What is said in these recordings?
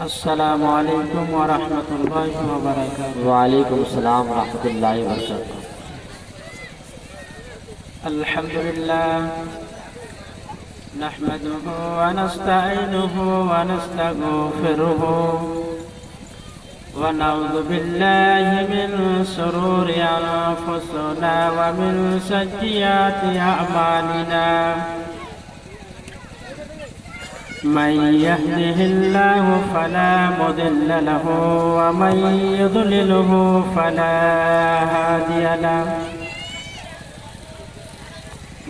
السلام علیکم ورحمۃ اللہ وبرکاتہ۔ وعلیکم السلام ورحمۃ اللہ وبرکاتہ۔ الحمدللہ نحمده ونستعینه ونستغفره ونعوذ بالله من شرور انفسنا ومن سیئات اعمالنا، من يهده الله فلا مضل له ومن يضلله فلا هادي له،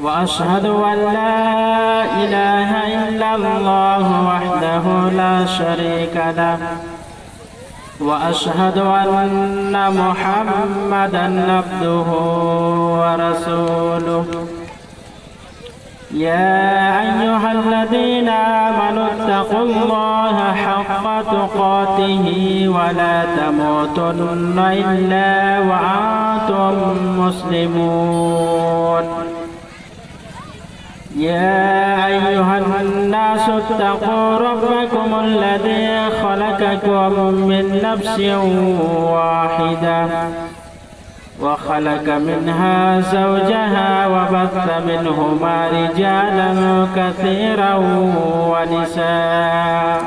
وأشهد أن لا إله إلا الله وحده لا شريك له، وأشهد أن محمدا عبده ورسوله، يا أيها الذين آمنوا اتقوا الله حق تقاته ولا تموتن إلا وأنتم مسلمون، يا أيها الناس اتقوا ربكم الذي خلقكم من نفس واحدة وخلق منها زوجها وبث منهما رجالا كثيرا ونساء،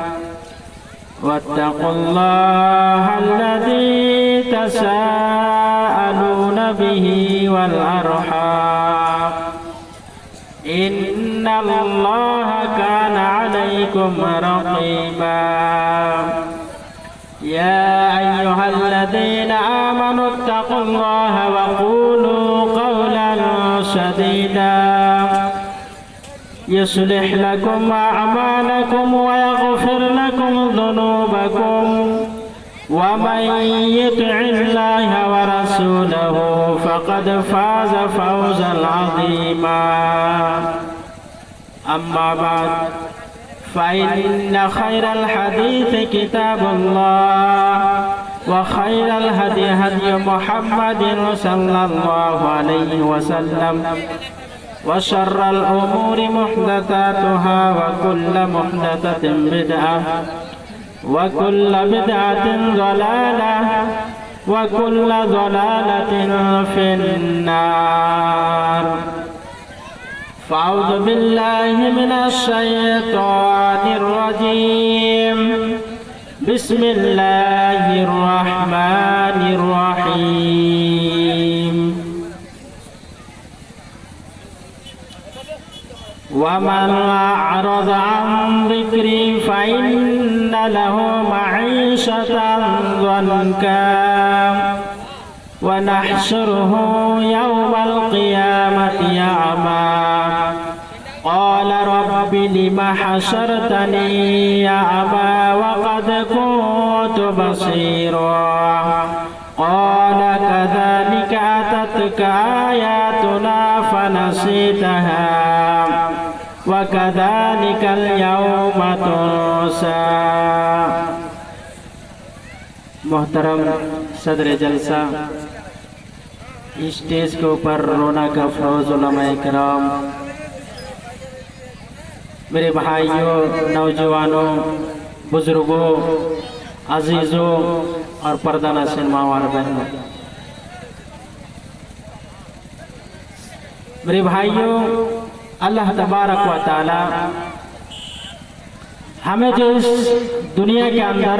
واتقوا الله الذي تساءلون به والأرحام، إن الله كان عليكم رقيبا، يا أيها الذين آمنوا اتقوا الله وقولوا قولا سديدا يصلح لكم أعمالكم ويغفر لكم ذنوبكم، ومن يطع الله ورسوله فقد فاز فوزا عظيما، أما بعد فإن خير الحديث كتاب الله، وخير الهدي هدي محمد صلى الله عليه وسلم، وشر الأمور محدثاتها، وكل محدثة بدعة، وكل بدعة ضلالة، وكل ضلالة في النار، فأعوذ بالله من الشيطان الرجيم، بسم الله الرحمن الرحيم، ومن أعرض عن ذكري فإن له معيشة ضنكا، ونحشره يوم القيامة أعمى، قال رب لم حشرتني أعمى وقد كنت بصيرا، قال كذلك أتتك آياتنا فنسيتها وكذلك اليوم تنسى۔ محترم صدر جلسہ، اسٹیج کے اوپر رونق افروز علماء کرام، میرے بھائیوں، نوجوانوں، بزرگوں، عزیزوں اور پردہ نشین ماں اور بہنوں، میرے بھائیوں، اللہ تبارک و تعالی ہمیں جو اس دنیا کے اندر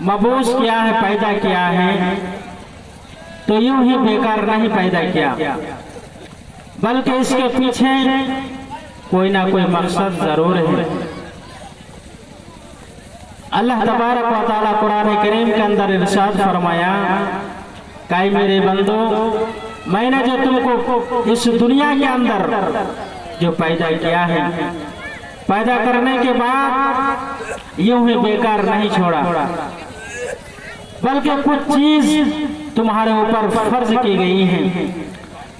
مبعوث کیا ہے، پیدا کیا ہے، تو یوں ہی بیکار نہیں پیدا کیا، بلکہ اس کے پیچھے کوئی نہ کوئی مقصد ضرور ہے۔ اللہ تبارک و تعالی قرآن کریم کے اندر ارشاد فرمایا کہ اے میرے بندو، میں نے جو تم کو اس دنیا کے اندر جو پیدا کیا ہے، پیدا کرنے کے بعد یوں ہی بیکار نہیں چھوڑا، بلکہ کچھ چیز تمہارے اوپر فرض کی گئی ہیں،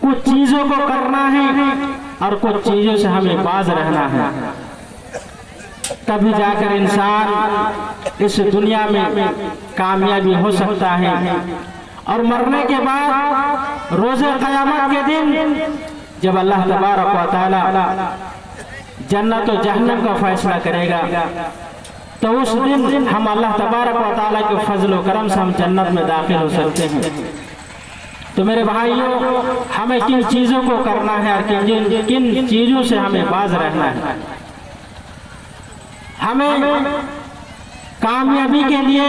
کچھ چیزوں کو کرنا ہے اور کچھ چیزوں سے ہمیں باز رہنا ہے، تبھی جا کر انسان اس دنیا میں کامیابی ہو سکتا ہے، اور مرنے کے بعد روز قیامت کے دن جب اللہ تبارک و تعالی जन्नत और जहन्नम का फैसला करेगा। तो उस दिन हम अल्लाह तबारक व तआला के फजल व करम से हम जन्नत में दाखिल हो सकते हैं। तो मेरे भाइयों, हमें किन चीज़ों को करना है और किन चीज़ों से हमें बाज रहना है। हमें कामयाबी के लिए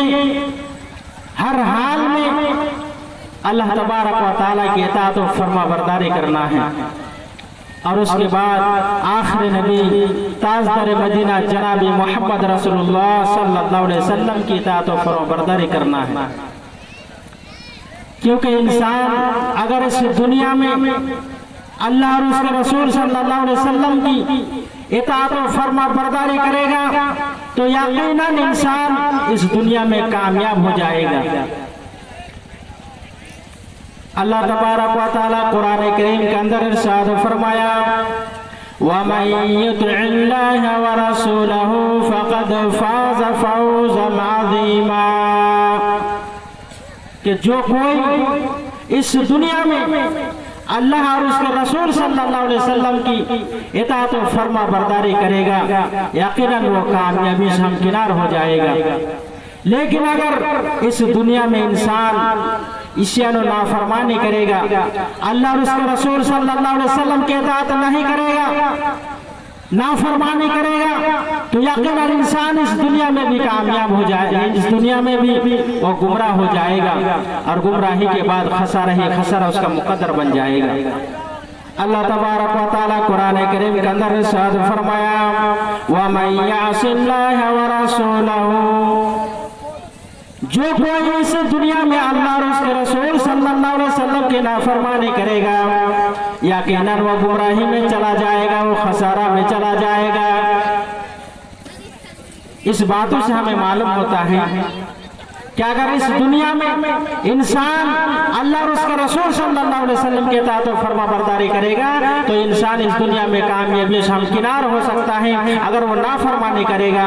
हर हाल में अल्लाह तबारक व तआला की इताअत और फर्मा बरदारी करना है, और उसके बाद आखिर नबी ताजदार मदीना जनाबी मोहम्मद रसूलुल्लाह सल्लल्लाहु अलैहि वसल्लम की इताअत और फर्मा बरदारी करना है। क्योंकि इंसान अगर इस दुनिया में अल्लाह और उसके रसूल सल्लल्लाहु अलैहि वसल्लम की इताअत और फर्मा बरदारी करेगा तो यकीनन इंसान इस दुनिया में कामयाब हो जाएगा। अल्लाह तबारक व तआला कुरान करीम के अंदर इरशाद फरमाया, वमन युतिइल्लाह व रसूलहु फक़द फाज़ फौज़न अज़ीमा, कि जो कोई इस दुनिया में अल्लाह और उसके रसूल सल्लल्लाहु अलैहि वसल्लम की इताअत और फर्मा बरदारी करेगा यकीनन वो कामयाबी से हमकिनार हो जाएगा। लेकिन अगर इस दुनिया में इंसान इस्यान और नाफरमानी करेगा, अल्लाह और उसके रसूल सल्लल्लाहु अलैहि वसल्लम की इताअत नहीं करेगा, नाफरमानी करेगा, तो यकीनन इंसान इस दुनिया में भी कामयाब हो जाएगा, इस दुनिया में भी वो गुमराह हो जाएगा, और गुमराही के बाद खसारा ही खसारा उसका मुकद्दर बन जाएगा। अल्लाह तबारक व तआला कुरान करीम के अंदर इरशाद फरमाया, वमन यअसिल्लाह व रसूलहु, जो कोई इस दुनिया में अल्लाह और उसके रसूल सल्लल्लाहु अलैहि वसल्लम की नाफरमानी करेगा यकीनन वो गुमराही में चला जाएगा, वो खसारा में चला जाएगा। इस बातों से हमें मालूम होता है कि अगर इस दुनिया में इंसान अल्लाह और उसके रसूल सल्लल्लाहु अलैहि वसल्लम के इताअत और फर्मा बरदारी करेगा तो इंसान इस दुनिया में कामयाबी से हमकिनार हो सकता है। अगर वो नाफरमानी करेगा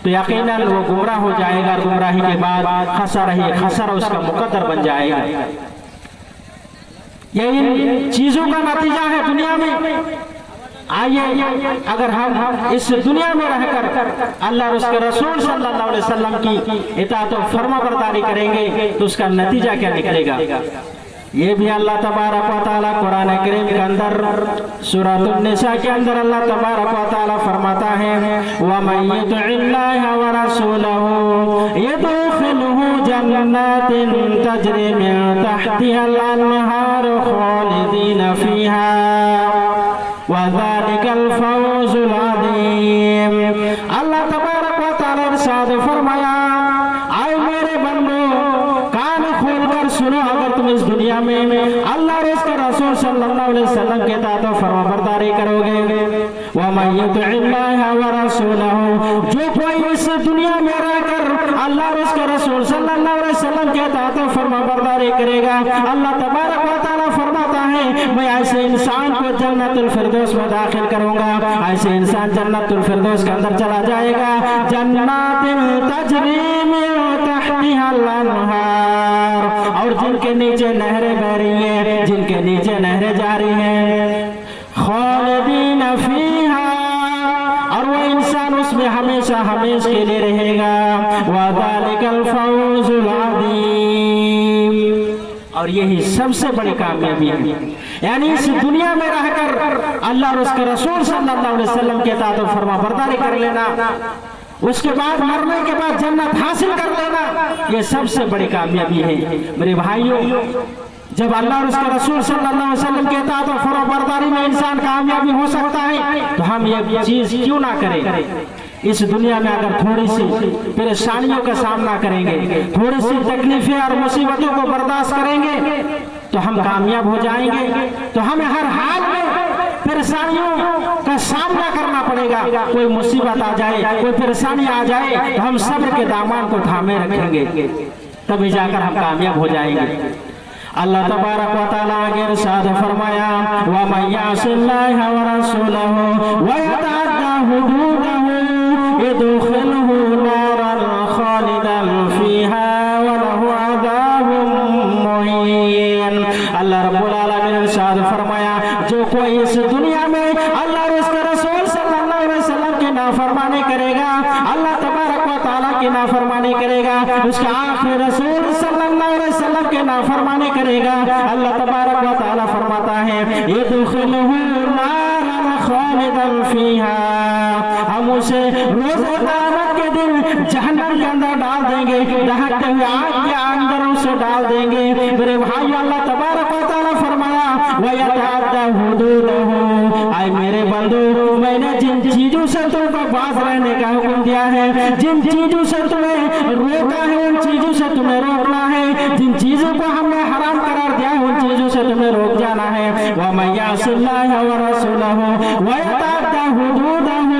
तो यकीनन वो गुमराह हो जाएगा, और गुमराही के बाद खसारा ही खसारा उसका मुकद्दर बन जाएगा। यही चीजों का नतीजा है दुनिया में। आइए, अगर हम इस दुनिया में रहकर अल्लाह और उसके रसूल सल्लल्लाहु अलैहि वसल्लम की इताअत और फर्मा बरदारी करेंगे तो उसका नतीजा क्या निकलेगा, ये भी अल्लाह तबारक व तआला कुरान करीम के अंदर सूरह निसा के अंदर अल्लाह तबारक व तआला फरमाता है, वमन युतिइल्लाह व रसूलहु यदखिलहु जन्नातिन तजरी मिन तहतिहल अन्हार खालिदीन फीहा व ज़ालिकल फौज़ुल अज़ीम। अल्लाह तबारक व तआला इरशाद फरमाया, आए मेरे बंदो कान खोलकर सुनो, अगर तुम इस दुनिया में अल्लाह और उसके रसूल सल्लल्लाहु अलैहि वसल्लम के इताअत और फर्माबरदारी करोगे, वमन युतिइल्लाह व रसूलहु, जो कोई इस दुनिया में रहकर अल्लाह और उसके रसूल सल्लल्लाहु अलैहि वसल्लम के इताअत और फर्माबरदारी करेगा, अल्लाह तबारक व तआला फरमाता है मैं ऐसे इंसान को जन्नतुल फिरदौस में दाखिल करूंगा। ऐसे इंसान जन्नतुल फिरदौस के अंदर चला जाएगा, जन्नातिन तजरी मिन तहतिहल अन्हार, और जिनके नीचे नहरें बह रही हैं, जिनके नीचे नहरें जा रही हैं, खालिदीन फीहा, और वो इंसान उसमें हमेशा हमेशा के लिए रहेगा, व ज़ालिकल फौज़ुल अज़ीम, और यही सबसे बड़ी कामयाबी है। यानी इस दुनिया में रहकर अल्लाह और उसके रसूल सल्लल्लाहु अलैहि वसल्लम के इताअत और फर्माबरदारी कर लेना, उसके बाद मरने के बाद जन्नत हासिल कर लेना, ये सबसे बड़ी कामयाबी है। मेरे भाइयों, जब अल्लाह और उसके रसूल सल्लल्लाहु अलैहि वसल्लम के इताअत और फर्माबरदारी में इंसान कामयाबी हो सकता है तो हम ये चीज क्यों ना करें। इस दुनिया में अगर थोड़ी सी परेशानियों का सामना करेंगे, थोड़ी सी तकलीफें और मुसीबतों को बर्दाश्त करेंगे तो हम कामयाब हो जाएंगे। तो हमें हर हाल में परेशानियों का सामना करना पड़ेगा। कोई मुसीबत आ जाए, कोई परेशानी आ जाए तो हम सब्र के दामन को थामे रखेंगे, तभी जाकर हम कामयाब हो जाएंगे। अल्लाह तबारक व तआला आगे इरशाद फरमाया, वमन यअसिल्लाह व रसूलहु व यतअद्दा हुदूदहु यदखिलहु नारन खालिदन फीहा व लहु अज़ाबुम मुहीन। अल्लाह रब्बुल आलमीन इरशाद फरमाया, जो कोई इस दुनिया में अल्लाह और उसके रसूल नाफरमानी करेगा, अल्लाह तबारक व तआला की नाफरमानी करेगा, उसके आखिरी रसूल सल्लल्लाहु अलैहि वसल्लम की नाफरमानी करेगा, अल्लाह तबारक व तआला फरमाता है यदखुलुहु नारन खालिदन फीहा, हम उसे रोज़ क़यामत के दिन जहन्नम के अंदर डाल देंगे, दहकते हुए आग के अंदर उसे डाल देंगे। मेरे भाई अल्लाह तबारक व तआला फरमाया वयतअद्दा हुदूदहु, आए मेरे बंदो मैंने जिन चीजों से तुमको बाज रहने का हुक्म दिया है, जिन चीजों से तुम्हें रोका है उन चीजों से तुम्हें रोकना है, जिन चीजों को हमने हराम करार दिया है उन चीजों से तुम्हें रोक जाना है। वमन यअसिल्लाह व रसूलहु वयतअद्दा हुदूदहु,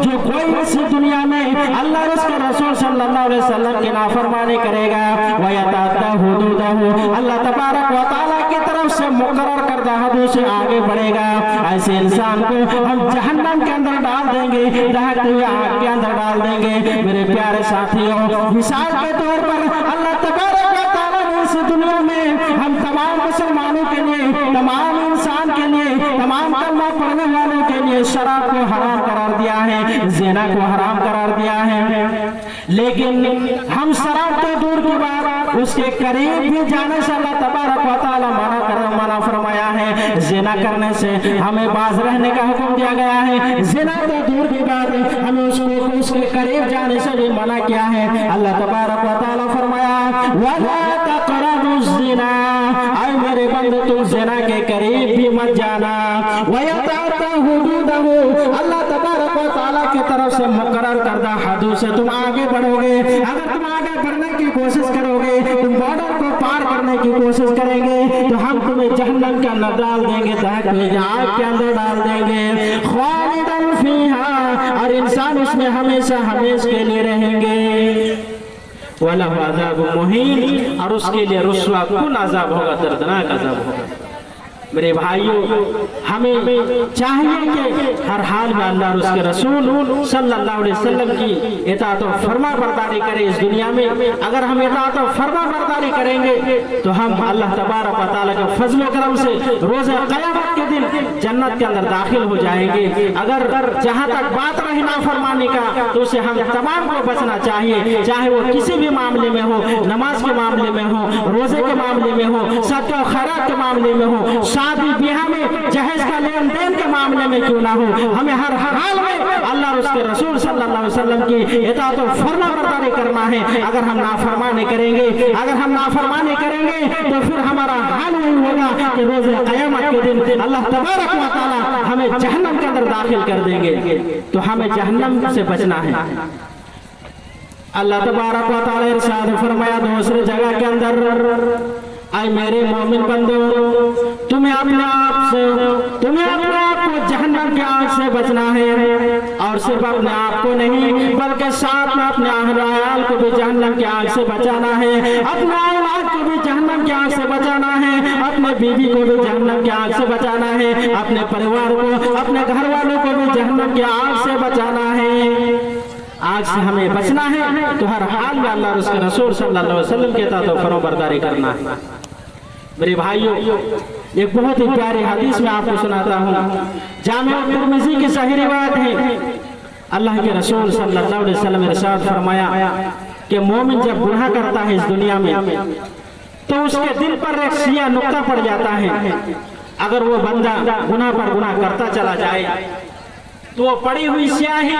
जो कोई इस दुनिया में अल्लाह और उसके रसूल सल्लल्लाहु अलैहि वसल्लम की नाफरमानी करेगा, वयतअद्दा हुदूदहु, अल्लाह तबारक व तआला की तरफ से मुकर्रर करदा हदों से आगे बढ़ेगा, ऐसे इंसान को हम जहन्नम के अंदर डाल देंगे, दहकते हुए आग के अंदर डाल देंगे। मेरे प्यारे साथियों, मिसाल के तौर पर अल्लाह तबारक व तआला ने इस दुनिया में हम तमाम मुसलमानों के लिए, तमाम इंसान के लिए, तमाम कलमा पढ़ने वालों के लिए शराब को हराम करार दिया है, ज़िना को हराम करार दिया है, लेकिन हम शराब तो दूर की बात उसके करीब भी जाने से अल्लाह तबारक व तआला मना फरमाया है। ज़िना करने से हमें बाज रहने का हुक्म दिया गया है, ज़िना तो दूर की बात हमें उसके करीब जाने से भी मना किया है। अल्लाह तबारक व तआला फरमाया वला तक़रबुज़ ज़िना, ऐ मेरे बंदे तुम ज़िना के करीब भी मत जाना। वयतअद्दा हुदूदहु, अल्लाह तबारक व तआला की तरफ से मुकर्रर करदा हदों से तुम आगे बढ़ोगे। अगर तुम आगे बढ़ने की कोशिश करोगे, तुम बॉर्डर को पार करने की कोशिश करेंगे, तो हम तुम्हें जहन्नम के अंदर डाल देंगे, दहकते आग के अंदर डाल देंगे, खालिदन फीहा, और इंसान उसमें हमेशा हमेशा के लिए रहेंगे। वलहु अज़ाबुन मुहीन, और उसके लिए रुस्वा कुन अज़ाब होगा, दर्दनाक अज़ाब होगा। मेरे भाइयों, हमें चाहिए कि हर हाल में अल्लाह और उसके रसूल सल्लल्लाहु अलैहि वसल्लम की इताअत और फर्मा बरदारी करें इस दुनिया में। अगर हम इताअत और फर्मा बरदारी करेंगे तो हम अल्लाह तबारक व तआला के फजल व करम से रोज़ क़यामत के दिन जन्नत के अंदर दाखिल हो जाएंगे। अगर जहाँ तक बात रही नाफरमानी का, तो उसे हम तमाम को बचना चाहिए, चाहे वो किसी भी मामले में हो, नमाज के मामले में हो, रोजे के मामले में हो, सदका खैरात के मामले में हो, शादी ब्याह में जहेज का लेन देन के मामले में क्यों ना हो, हमें हर हाल में अल्लाह और उसके रसूल सल्लल्लाहु अलैहि वसल्लम की इताअत और फर्माबरदारी करना है। अगर हम नाफरमानी करेंगे, तो फिर हमारा हाल वही होगा कि रोज़ क़यामत के दिन अल्लाह तबारक व तआला हमें जहन्नम के अंदर दाखिल कर देंगे। तो हमें जहन्नम से बचना है। अल्लाह तबारक व तआला इरशाद फरमाया दूसरी जगह के अंदर, आए मेरे मोमिन बंदो, तुम्हें अपने आप को जहन्नम की आग से बचना है, और सिर्फ अपने आप को नहीं बल्कि साथ में अपने अहल को भी जहन्नम की आग से बचाना है, अपने औलाद को भी जहन्नम की आग से बचाना है, अपने बीवी को भी जहन्नम की आग से बचाना है, अपने परिवार को, अपने घर वालों को भी जहन्नम की आग से बचाना है। आग से हमें बचना है तो हर हाल में अल्लाह और उसके रसूल सल्लल्लाहु अलैहि वसल्लम के इताअत और फर्माबरदारी करना है। मेरे भाइयों, एक बहुत ही प्यारे हदीस में आपको सुनाता हूँ, जामिअ तिर्मिज़ी की सही रिवायत है। अल्लाह के रसूल सल्लल्लाहु अलैहि वसल्लम ने इरशाद फरमाया कि मोमिन जब गुनाह करता है इस दुनिया में, तो उसके दिल पर एक सिया नुक्ता पड़ जाता है। अगर वो बंदा गुनाह पर गुनाह करता चला जाए तो वो पड़ी हुई स्याही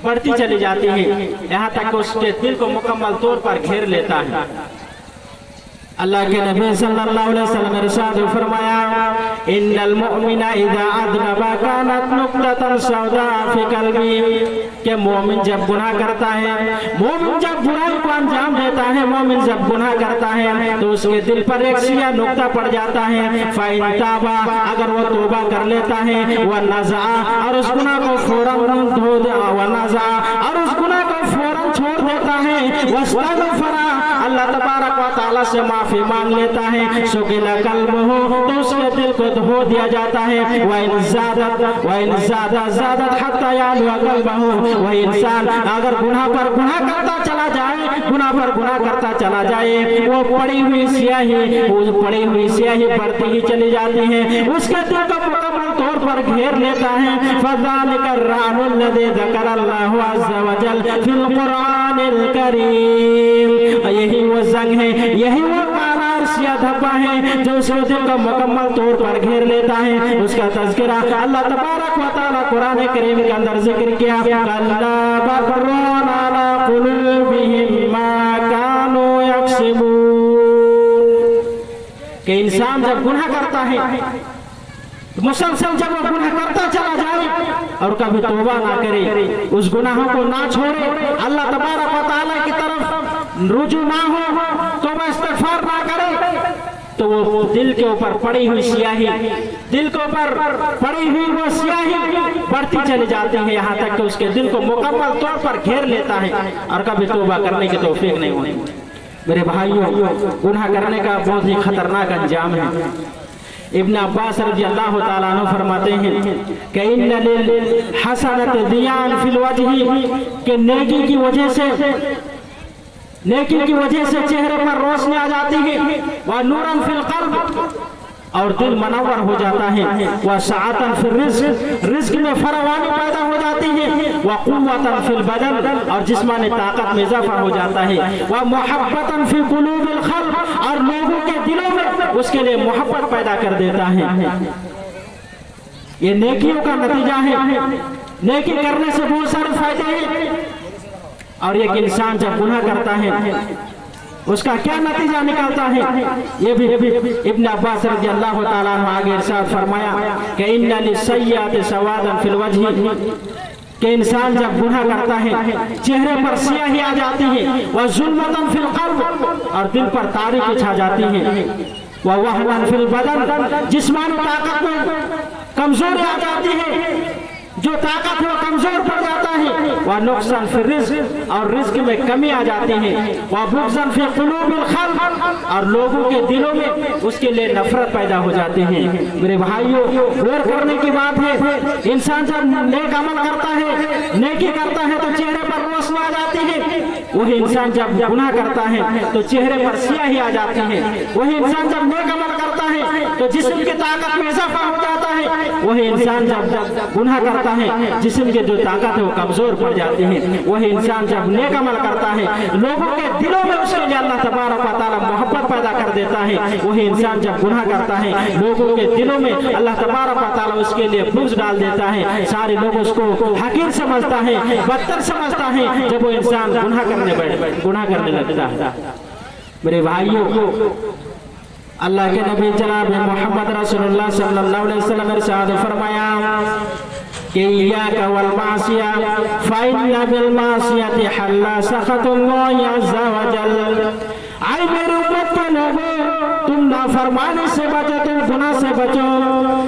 बढ़ती चली जाती है, यहाँ तक उसके दिल को मुकम्मल तौर पर घेर लेता है। अल्लाह के नबी सल्लल्लाहु अलैहि वसल्लम ने इरशाद फरमाया इन्नल मुमिना इज़ा अज़नबा कानत नुक्ततन सौदा फी क़ल्बी, कि मोमिन जब गुनाह करता है, मोमिन जब बुराई को अंजाम देता है, मोमिन जब गुनाह करता है तो उसके दिल पर एक सिया नुक्ता पड़ जाता है। फ़इन ताबा, अगर वो तौबा कर लेता है, व नज़ा, और उस गुनाह को फौरन धो दे, व नज़ा, और उस गुनाह को फौरन छोड़ देता है, वस्तग़फ़रा, अल्लाह तबारक व तआला ताला से माफी मांग लेता है सुकिला कल्बहु तो उसके दिल को धो दिया जाता है व इन ज़ादत हत्ता यालु कल्बहु वह इंसान अगर गुनाह पर गुनाह करता चला जाए गुनाह पर गुनाह करता चला जाए वो पड़ी हुई स्याही बढ़ती ही चली जाती है उसके दिल को मुकम्मल तौर पर घेर लेता है फज़ालिका अर्रानुल लज़ी ज़करल्लाहु अज़्ज़ा व जल फिल कुरानिल करीम यही वो जंग है यही वो काला स्या धब्बा है जो उस दिल को मुकम्मल तौर पर घेर लेता है उसका तज़किरा अल्लाह तबारक व तआला कुरान करीम के अंदर जिक्र किया कल्ला बर्रान अला कुलूबिहिम मा कानू यक्सिबून कि इंसान जब गुनाह करता है मुसलसल जब वो गुनाह करता चला जाए और कभी तौबा ना करे उस गुनाहों को ना छोड़े अल्लाह तबारक व तआला की तरफ रुजू ना हो तौबा इस्तिग़फ़ार ना करे तो वो दिल के ऊपर पड़ी हुई स्याही दिल के ऊपर पड़ी हुई वो स्याही बढ़ती चली जाती है यहाँ तक कि उसके दिल को मुकम्मल तौर पर घेर लेता है और कभी तौबा करने की तौफीक नहीं होती। मेरे भाइयों गुनाह करने का बहुत ही खतरनाक अंजाम है। इब्न अब्बास रज़ी अल्लाह ताला अन्हु फरमाते हैं कि इन्ना लिल हसनत दियान फिल वजही कि नेकी की वजह से चेहरे पर रोशनी आ जाती है व नूरन फिल क़ल्ब और दिल मनव्वर हो जाता है व सआतन फिल रिज़्क़ में फरावानी पैदा हो जाती है व क़ुव्वतन फिल बदन और जिस्मानी ताकत में इजाफा हो जाता है व मुहब्बतन फी क़ुलूबिल ख़ल्क़ और लोगों के दिलों में उसके लिए मोहब्बत पैदा कर देता है। ये नेकियों का नतीजा है। नेकी करने से बहुत सारे फायदे हैं और एक इंसान जब गुनाह करता है उसका क्या नतीजा निकलता है ये भी इब्न अब्बास रज़ी अल्लाह ताला अन्हु आगे इरशाद फरमाया कि इन्ना लिस्सय्याति सवादन फिल वजही कि इंसान जब गुनाह करता है चेहरे पर स्याही आ जाती है व ज़ुल्मतन फिल क़ल्ब और दिल पर तारीकी छा जाती है व वहनन फिल बदन जिस्मानी ताकत में कमजोरी आ जाती है जो ताकत है वो कमजोर पड़ जाता है वह नुकसान फिर रिज़्क़ और रिज़्क़ में कमी आ जाती है वह बुग़्ज़न फिर क़ुलूबिल ख़ल्क़ और लोगों के दिलों में उसके लिए नफरत पैदा हो जाती है। मेरे भाइयों गौर करने की बात है इंसान जब नेक अमल करता है नेकी करता है तो चेहरे पर रोशनी आ जाती है वही इंसान जब गुनाह करता है तो चेहरे पर स्याही आ जाती है वही इंसान जब नेक अमल करता है तो जिस्म की ताकत में इजाफा हो जाता है वही इंसान जब गुनाह करता है जिस्म की जो ताकत है वो कमजोर पड़ जाती है वही इंसान जब नेक अमल करता है लोगों के दिलों में उसके लिए अल्लाह तबारक व तआला मोहब्बत पैदा कर देता है वही इंसान जब गुनाह करता है लोगों के दिलों में अल्लाह तबारक व तआला उसके लिए बुग़्ज़ डाल देता है सारे लोग उसको हकीर समझता है बदतर समझता है जब वो इंसान गुनाह करने लगता है। मेरे भाइयों अल्लाह के नबी जनाब मोहम्मद रसूलुल्लाह सल्लल्लाहु अलैहि वसल्लम इरशाद फरमाया कि इय्याका वल मासिया फ़इन्ना बिल मासियति हल्ला सख़तुल्लाहि अज़्ज़ा व जल। आए मेरे उम्मत के लोगों तुम नाफरमानी से बचो तुम गुनाह से बचो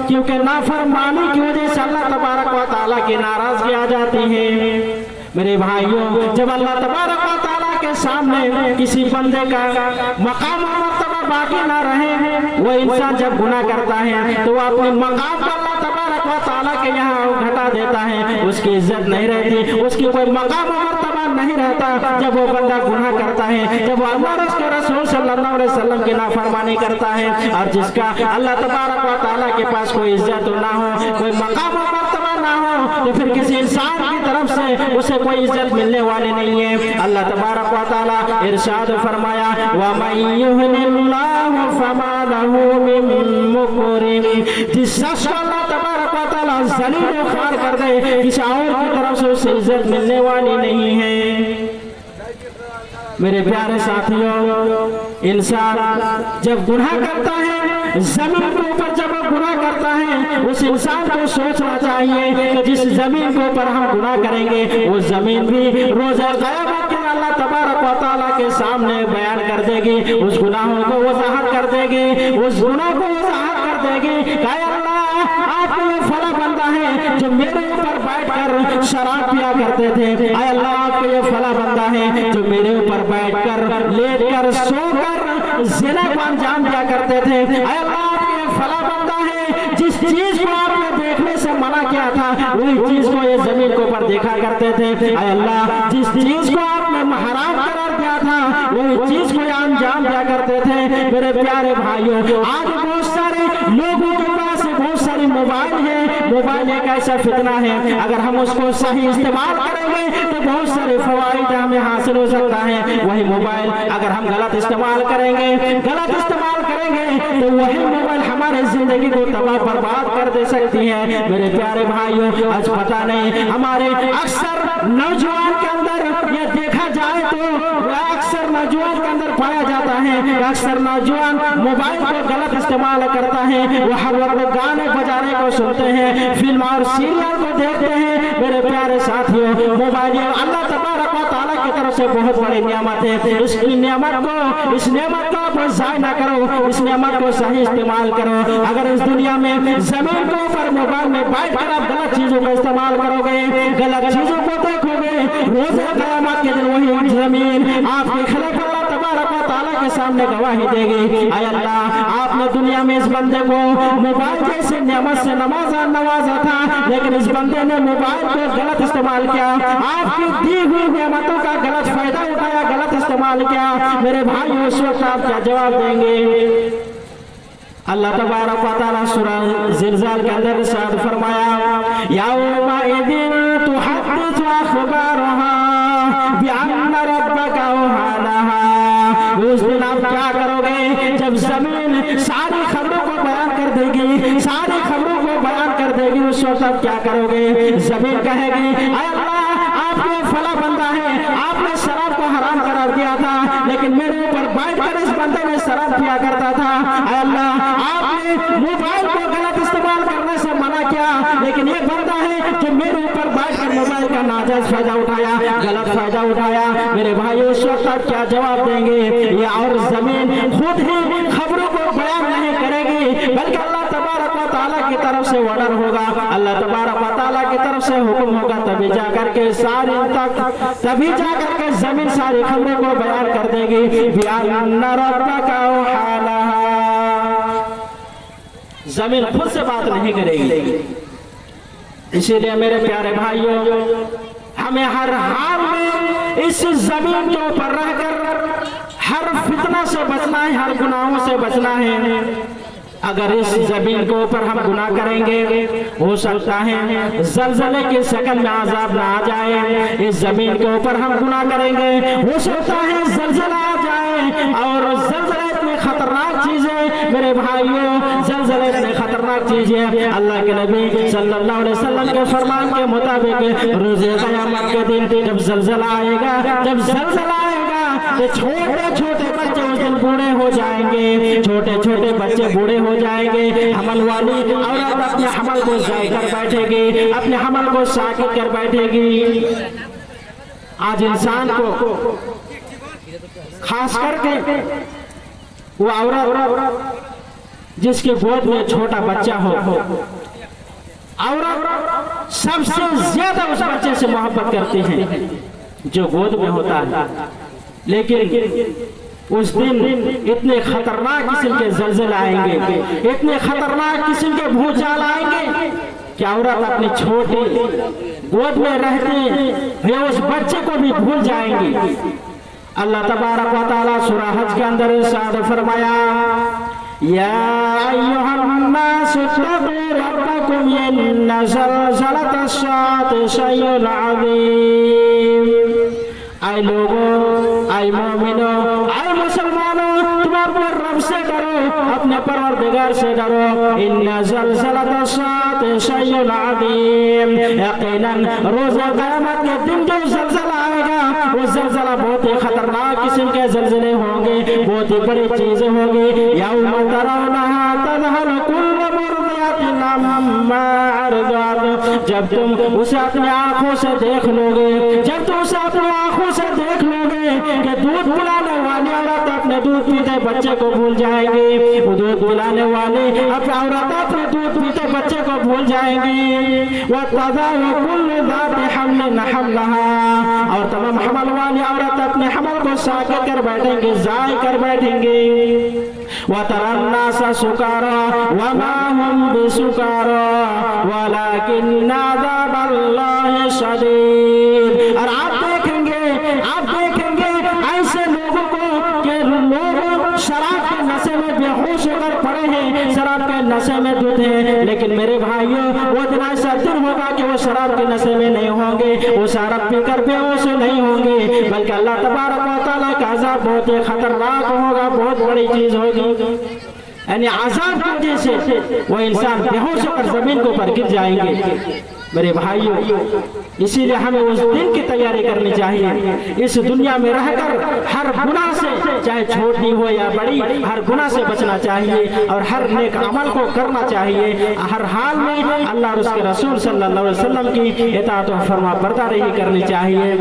क्योंकि नाफरमानी की वजह से अल्लाह तबारक व तआला की नाराजगी आ जाती है। मेरे भाइयों जब अल्लाह तबारक व तआला के सामने किसी बंदे का मकाम और मर्तबा बाकी ना रहे वो इंसान जब गुनाह करता है तो वो अपने मकाम को अल्लाह तबारक व तआला के यहाँ घटा देता है उसकी इज्जत नहीं रहती उसकी कोई मकाम और मर्तबा नहीं रहता जब वो बंदा गुनाह करता है जब वो अल्लाह के रसूल सल्लल्लाहु अलैहि वसल्लम की नाफरमानी करता है और जिसका अल्लाह तबारक व तआला के पास कोई इज्जत ना हो कोई मकाम और मर्तबा ना हो तो फिर किसी इंसान की तरफ से उसे कोई इज्जत मिलने वाली नहीं है। अल्लाह तबारक व तआला इरशाद फरमाया व मन युहिनिल्लाहु फमा लहू मिन मुकरिम जिस शख्स को अल्लाह तबारक व तआला ज़लील व ख़ार कर दे किसी और की तरफ से उसे इज्जत मिलने वाली नहीं है। मेरे प्यारे साथियों इंसान जब गुनाह करता है जमीन के ऊपर जब गुनाह करता है उस इंसान को सोचना चाहिए कि जिस जमीन के ऊपर हम गुनाह करेंगे वो जमीन भी रोज़े क़यामत के अल्लाह तबारक व तआला के सामने बयान कर देगी उस गुनाहों को वज़ाहत कर देगी उस गुनाह को वज़ाहत कर देगी कि अल्लाह आपको ये फला बंदा है जो मेरे ऊपर बैठकर शराब पिया करते थे अल्लाह आपको ये फला बंदा है जो मेरे ऊपर बैठकर लेटकर सोकर ज़िना को अंजाम दिया करते थे। ऐ अल्लाह आपके फला बंदा है जिस चीज को आपने देखने से मना किया था वही चीज को ये जमीन के ऊपर देखा करते थे। ऐ अल्लाह जिस चीज को आपने हराम करार दिया था वही चीज को अंजाम दिया करते थे। मेरे प्यारे भाइयों, आज बहुत सारे लोगों के पास बहुत सारी मोबाइल है। मोबाइल एक ऐसा फितना है, अगर हम उसको सही इस्तेमाल करेंगे तो बहुत सारे फवाइद हमें हासिल हो सकता है। वही मोबाइल अगर हम गलत इस्तेमाल करेंगे तो वही मोबाइल हमारे जिंदगी को तबाह बर्बाद कर दे सकती है। मेरे प्यारे भाइयों, आज पता नहीं हमारे अक्सर नौजवान के अंदर ये देखा जाए तो अक्सर नौजवान के अंदर पाया जाता है, अक्सर नौजवान मोबाइल को गलत इस्तेमाल करता है। वो हर वक्त गाने बजाने को सुनते हैं, फिल्म और सीरियल को देखते हैं। मेरे प्यारे साथियों, मोबाइल अल्लाह तबारक व तआला की तरफ से बहुत बड़ी नियामत है। इस नियामत को आप ज़ाय ना करो, इस नियामत को सही इस्तेमाल करो। अगर इस दुनिया में जमीन के ऊपर मोबाइल में बैठ कर आप गलत चीजों का इस्तेमाल करोगे, गलत चीजों को देखोगे, रोज़े क़यामत के दिन वही जमीन आपके खिलाफ अल्लाह तबारक व तआला के सामने गवाही देगी। ऐ अल्लाह, आपने दुनिया में इस बंदे को मोबाइल जैसे नियामत से नवाजा था, लेकिन इस बंदे ने मोबाइल को गलत इस्तेमाल किया, आपकी दी हुई नियामतों का गलत फायदा उठाया, गलत इस्तेमाल किया। मेरे भाई, उस वक्त आप क्या जवाब देंगे? अल्लाह तबारक व तआला सूरह ज़िलज़ाल के अंदर इरशाद फरमाया, यौमा इज़िन तुहद्दिसु अख़बारहा बिअन्ना रब्बका औहालहा। उस दिन आप क्या करोगे जब जमीन सारी खबरों को बयान कर देगी, सारी खबरों को बयान कर देगी, उस वक्त आप क्या करोगे? जमीन कहेगी, ऐ अल्लाह, आपके फला बंदा है, आपने शराब को हराम करार दिया था, लेकिन मेरे ऊपर बैठ कर इस बंदे ने शराब पिया करता था। ऐ अल्लाह, आपने मोबाइल को गलत इस्तेमाल करने से मना किया, लेकिन ये बंदा है जो मेरे ऊपर बैठ कर मोबाइल का नाजायज फायदा उठाया, गलत फायदा उठाया। मेरे भाई, उस वक्त आप क्या जवाब देंगे? ये और जमीन खुद ही खबरों को बयान नहीं करेगी, बल्कि अल्लाह तबारक व तआला की तरफ से ऑर्डर होगा, अल्लाह तबारक व तआला की तरफ से हुक्म होगा, तभी जाकर के जमीन सारी खबरों को बयान कर देगी। बिअन्ना रब्बका औहालहा। जमीन खुद से बात नहीं करेगी। इसीलिए मेरे प्यारे भाइयों, हमें हर हाल में इस जमीन के ऊपर रहकर हर फितना से बचना है, हर गुनाहों से बचना है। अगर इस जमीन के ऊपर हम गुनाह करेंगे, हो सकता है जलजले की शक्ल में आजाब ना आ जाए। इस जमीन के ऊपर हम गुनाह करेंगे, हो सकता है जलजला आ जाए। और जलजला इतनी खतरनाक चीज है मेरे भाइयों, जलजला इतनी खतरनाक चीज है। अल्लाह के नबी सल्लल्लाहु अलैहि वसल्लम के फरमान के मुताबिक रोज़े क़यामत के दिन जब जलजला आएगा तो छोटे छोटे बच्चे उस दिन बूढ़े हो जाएंगे, छोटे छोटे बच्चे बूढ़े हो जाएंगे। हमल वाली औरत अपने हमल को ज़ाय कर बैठेगी, अपने हमल को साकित कर बैठेगी। आज इंसान को खास करके वो औरत जिसके गोद में छोटा बच्चा हो, औरत सबसे ज्यादा उस बच्चे से मोहब्बत करती है जो गोद में होता है। लेकिन उस दिन इतने खतरनाक किस्म के जलजले आएंगे, इतने खतरनाक किस्म के भूचाल आएंगे कि औरत अपनी छोटी गोद में रहते हुए उस बच्चे को भी भूल जाएंगी। अल्लाह तबारक व तआला सूरह हज के अंदर इरशाद फरमाया, या अय्युहन्नास इत्तक़ू रब्बकुम इन्ना ज़लज़लतश्शाअति शैउन अज़ीम। ऐ लोगों, ऐ मोमिनों, ऐ मुसलमानों, तुम अपने रब से डरो, अपने परवरदिगार से डरो। इन्ना ज़लज़लतश्शाअति शैउन अज़ीम। यकीनन रोज़े क़यामत के दिन जो ज़लज़ला आएगा, वो ज़लज़ला बहुत ही खतरनाक किस्म के ज़लज़ले होंगे, बहुत ही बड़ी चीजें होंगी। यौम तरौनहा तज़हलु कुल्लु मुर्दिअतिन فلما عرضت جب تم اسے اپنی آنکھوں سے دیکھ لوگے جب تم اسے اپنی آنکھوں سے دیکھ لوگے کہ دودھ پلانے والی عورت اپنے دودھ پیتے بچے کو بھول جائیں گے وہ دودھ پلانے والے اپنے عورت اپنے دودھ پیتے بچے کو بھول جائیں گے وَتَضَعُ كُلُّ ذَاتِ حَمْلٍ حَمْلَهَا اور تمام حمل والی عورت اپنے حمل کو ساکت کر بیٹھیں گے ضائع کر بیٹھیں گے وَتَرَى النَّاسَ سُكَارَىٰ وَمَا هُمْ بِسُكَارَىٰ وَلَٰكِنَّ عَذَابَ اللَّهِ شَدِيدٌ اور آپ دیکھیں گے ایسے لوگوں کو کہ لوگ شراب کے نشے میں بے ہوش ہو کر پڑے ہیں شراب کے نشے میں دھت ہیں لیکن میرے بھائیوں وہ دن ایسا دن ہوگا کہ وہ شراب کے نشے میں نہیں ہوں گے وہ شراب پی کر بے ہوش نہیں ہوں گے بلکہ اللہ تبارک و تعالیٰ کا عذاب بہت ہی خطرناک ہوگا بہت بڑی چیز ہوگی یعنی عذاب کی وجہ سے وہ انسان بے ہوش ہو کر زمین کے اوپر گر جائیں گے میرے بھائیوں اسی لیے ہمیں اس دن کی تیاری کرنی چاہیے اس دنیا میں رہ کر ہر گناہ سے چاہے چھوٹی ہو یا بڑی ہر گناہ سے بچنا چاہیے اور ہر نیک عمل کو کرنا چاہیے ہر حال میں اللہ اور اس کے رسول صلی اللہ علیہ وسلم کی اطاعت و فرما برداری کرنی چاہیے